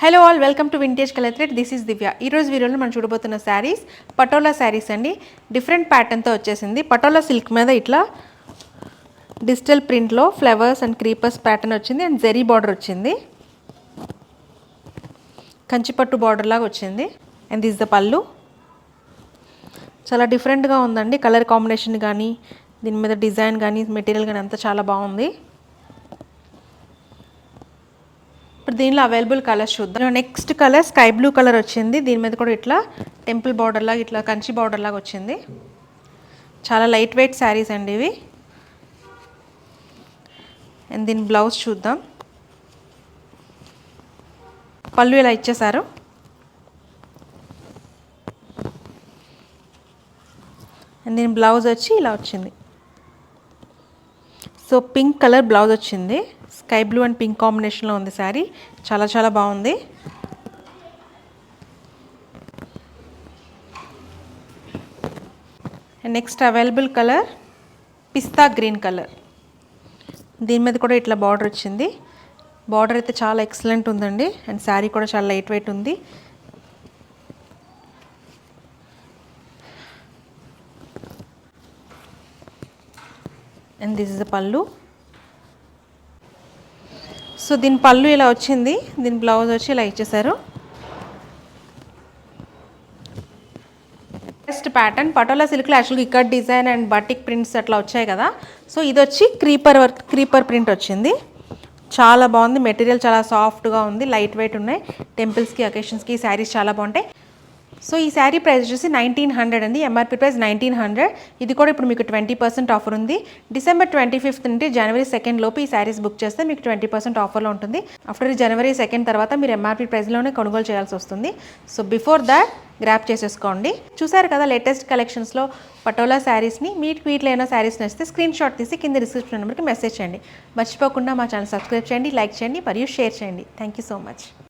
Hello all, welcome to vintage collectorate. This is Divya. ఈరోజు వీడియోలో మనం చూడబోతున్న శారీస్ పటోలా శారీస్ అండి. డిఫరెంట్ ప్యాటర్న్తో వచ్చేసింది. పటోలా సిల్క్ మీద ఇట్లా డిజిటల్ ప్రింట్లో ఫ్లవర్స్ అండ్ క్రీపర్స్ ప్యాటర్న్ వచ్చింది అండ్ జెరీ బార్డర్ వచ్చింది. కంచిపట్టు బార్డర్ లాగా వచ్చింది. అండ్ దిస్ ద పళ్ళు. చాలా డిఫరెంట్గా ఉందండి. కలర్ కాంబినేషన్ కానీ దీని మీద డిజైన్ కానీ మెటీరియల్ కానీ అంతా చాలా బాగుంది. ఇప్పుడు దీనిలో అవైలబుల్ కలర్స్ చూద్దాం. Next colour sky blue colour వచ్చింది. దీని మీద కూడా ఇట్లా టెంపుల్ బార్డర్ లాగా ఇట్లా కంచి బార్డర్ లాగా వచ్చింది. చాలా లైట్ వెయిట్ శారీస్ అండి ఇవి. అండ్ దీని బ్లౌజ్ చూద్దాం. పళ్ళు ఇలా ఇచ్చేసారు. అండ్ దీని బ్లౌజ్ వచ్చి ఇలా వచ్చింది. సో పింక్ కలర్ బ్లౌజ్ వచ్చింది. స్కై బ్లూ అండ్ పింక్ కాంబినేషన్లో ఉంది శారీ. చాలా చాలా బాగుంది. And next available colour pista green colour. దీని మీద కూడా ఇట్లా బార్డర్ వచ్చింది. బార్డర్ అయితే చాలా ఎక్సలెంట్ ఉందండి. అండ్ శారీ కూడా చాలా లైట్ వెయిట్ ఉంది. అండ్ దిస్ ఇస్ ద పళ్ళు. సో దీని పళ్ళు ఇలా వచ్చింది. దీని బ్లౌజ్ వచ్చి ఇలా ఇచ్చేసారు. నెక్స్ట్ ప్యాటర్న్ పటోలా సిల్క్లో యాక్చువల్గా ikat design and batik prints అట్లా వచ్చాయి కదా. సో ఇది వచ్చి క్రీపర్ ప్రింట్ వచ్చింది. చాలా బాగుంది. మెటీరియల్ చాలా సాఫ్ట్గా ఉంది. లైట్ వెయిట్ ఉన్నాయి. టెంపుల్స్కి అకేషన్స్కి శారీస్ చాలా బాగుంటాయి. సో ఈ శారీ ప్రైస్ వచ్చేసి 1900 అండి. MRP price 1900. ఇది కూడా ఇప్పుడు మీకు 20% ఆఫర్ ఉంది. డిసెంబర్ 25th నుండి జనవరి 2nd లోపు ఈ శారీస్ బుక్ చేస్తే మీకు 20% ఆఫర్లో ఉంటుంది. ఆఫ్టర్ జనవరి 2nd తర్వాత మీరు ఎంఆర్పీ ప్రైస్లోనే కొనుగోలు చేయాల్సి వస్తుంది. సో బిఫోర్ దాట్ గ్రాప్ చేసేసుకోండి. చూసారు కదా లేటెస్ట్ కలెక్షన్స్లో పటోలా శారీస్ని. మీకు వీటిలో ఏమైనా శారీస్ నచ్చితే స్క్రీన్ షాట్ తీసి కింద డిస్క్రిప్షన్ నెంబర్కి మెసేజ్ చేయండి. మర్చిపోకుండా మా ఛానల్ సబ్స్క్రైబ్ చేయండి, లైక్ చేయండి మరియు షేర్ చేయండి. Thank you so much.